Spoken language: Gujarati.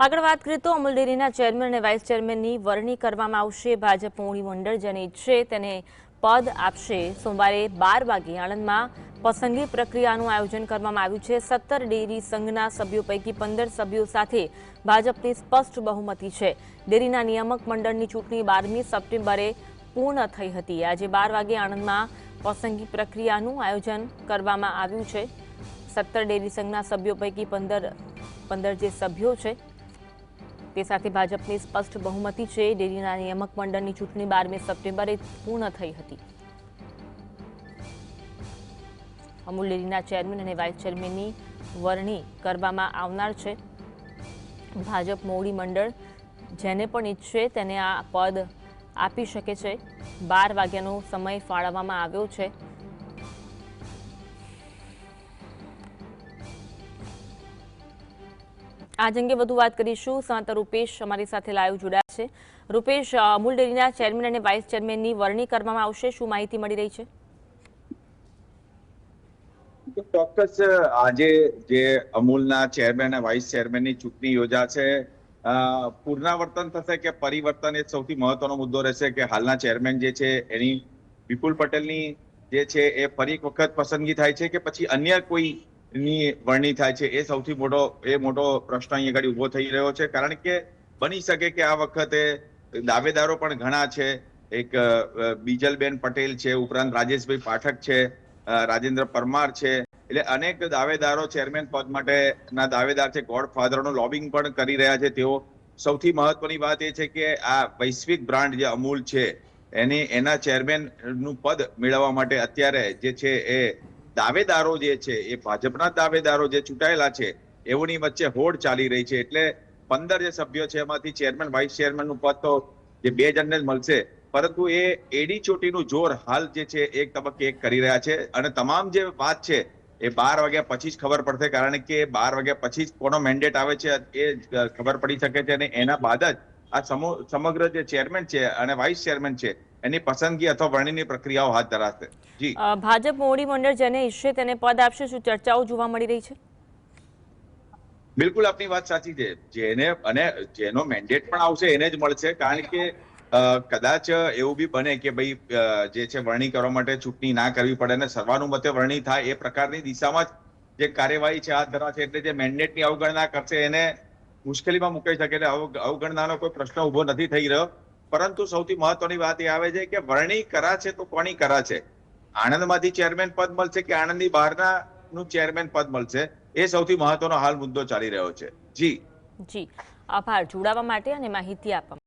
આગળ વાત કરીએ તો અમૂલ ડેરીના ચેરમેન અને વાઇસ ચેરમેનની વરણી કરવામાં આવશે। ભાજપ મોવડી મંડળ જેને ઈચ્છે તેને પદ આપશે। સોમવારે 12 વાગે આણંદમાં પસંદગી પ્રક્રિયાનું આયોજન કરવામાં આવ્યું છે। 17 ડેરી સંઘના સભ્યો પૈકી 15 સભ્યો સાથે ભાજપની સ્પષ્ટ બહુમતી છે। ડેરીના નિયામક મંડળની ચૂંટણી 12મી સપ્ટેમ્બરે પૂર્ણ થઈ હતી। આજે 12 વાગે આણંદમાં પસંદગી પ્રક્રિયાનું આયોજન કરવામાં આવ્યું છે। 17 ડેરી સંઘના સભ્યો પૈકી 15 જે સભ્યો છે તે સાથે ભાજપની સ્પષ્ટ બહુમતી છે। ડેરીના નિયામક મંડળની ચૂંટણી 12મી સપ્ટેમ્બરે પૂર્ણ થઈ હતી। અમૂલ ડેરીના ચેરમેન અને વાઇસ ચેરમેનની વરણી કરવામાં આવનાર છે। ભાજપ મોવડી મંડળ જેને પણ ઈચ્છે તેને આ પદ આપી શકે છે। 12 વાગ્યાનો સમય ફાળવવામાં આવ્યો છે। આજ અંગે વધુ વાત કરીશું। સંવાદદાતા રૂપેશ અમારી સાથે લાઈવ જોડાયા છે। રૂપેશ, અમૂલ ડેરીના ચેરમેન અને વાઇસ ચેરમેનની વરણી કરવામાં આવશે, શું માહિતી મળી રહી છે? ચોક્કસ આજે જે અમૂલના ચેરમેન અને વાઇસ ચેરમેનની ચૂંટણી યોજાશે, પુનરાવર્તન થશે કે પરિવર્તન એ સૌથી મહત્વનો મુદ્દો રહેશે કે હાલના ચેરમેન જે છે એની વિપુલ પટેલની જે છે એ ફરી એક વખત પસંદગી થાય છે કે પછી અન્ય કોઈની વરણી થાય છે, એ સૌથી મોટો પ્રશ્ન અહીં આગળ ઉભો થઈ રહ્યો છે। કારણ કે બની શકે કે આ વખતે દાવેદારો પણ ઘણા છે। એક બીજલબેન પટેલ છે, ઉપરાંત રાજેશભાઈ પાઠક છે, રાજેન્દ્ર પરમાર છે, એટલે અનેક દાવેદારો ચેરમેન પદ માટેના દાવેદાર છે। ગોડફાધરનું લોબિંગ પણ કરી રહ્યા છે તેઓ। સૌથી મહત્વની વાત એ છે કે આ વૈશ્વિક બ્રાન્ડ જે અમૂલ છે એના ચેરમેન નું પદ મેળવવા માટે અત્યારે જે છે એ દાવેદારો જે છે એ ભાજપના દાવેદારો જે ચૂંટાયેલા છે એઓની વચ્ચે હોડ ચાલી રહી છે। એટલે 15 જે સભ્યો છે એમાંથી ચેરમેન વાઇસ ચેરમેન નું પદ તો જે 2 જણને જ મળશે, પરંતુ એ એડી ચોટીનું જોર હાલ જે છે એક તબક્કે એક કરી રહ્યા છે। અને તમામ જે વાત છે એ 12 વાગ્યા પછી જ ખબર પડશે, કારણ કે 12 વાગ્યા પછી જ કોનો મેન્ડેટ આવે છે એ ખબર પડી શકે છે। અને એના બાદ જ આ સમગ્ર જે ચેરમેન છે અને વાઇસ ચેરમેન છે એની પસંદગી અથવા વરણીની પ્રક્રિયાઓ હાથ ધરાશે। જી, ભાજપ મોવડી મંડળ જેને ઈચ્છે તેને પદ આપશે, શું ચર્ચાઓ જોવા મળી રહી છે? બિલકુલ આપની વાત સાચી છે। જેનો મેન્ડેટ પણ આવશે એને જ મળશે, કારણ કે કદાચ એવું બી બને કે ભાઈ જે છે વરણી કરવા માટે ચૂંટણી ના કરવી પડે અને સર્વાનુમતે વરણી થાય એ પ્રકારની દિશામાં જ જે કાર્યવાહી છે હાથ ધરાશે। એટલે જે મેન્ડેટની અવગણના કરશે એને મુશ્કેલીમાં મુકાઈ શકે। અવગણનાનો કોઈ પ્રશ્ન ઉભો નથી થઈ રહ્યો, પરંતુ સૌથી મહત્વની વાત એ આવે છે કે વરણી કરાશે તો કોની કરાશે? આણંદમાંથી ચેરમેન પદ મળશે કે આણંદની બહારના નું ચેરમેન પદ મળશે, એ સૌથી મહત્વનો હાલ મુદ્દો ચાલી રહ્યો છે। જી, આભાર જોડાવા માટે અને માહિતી આપવા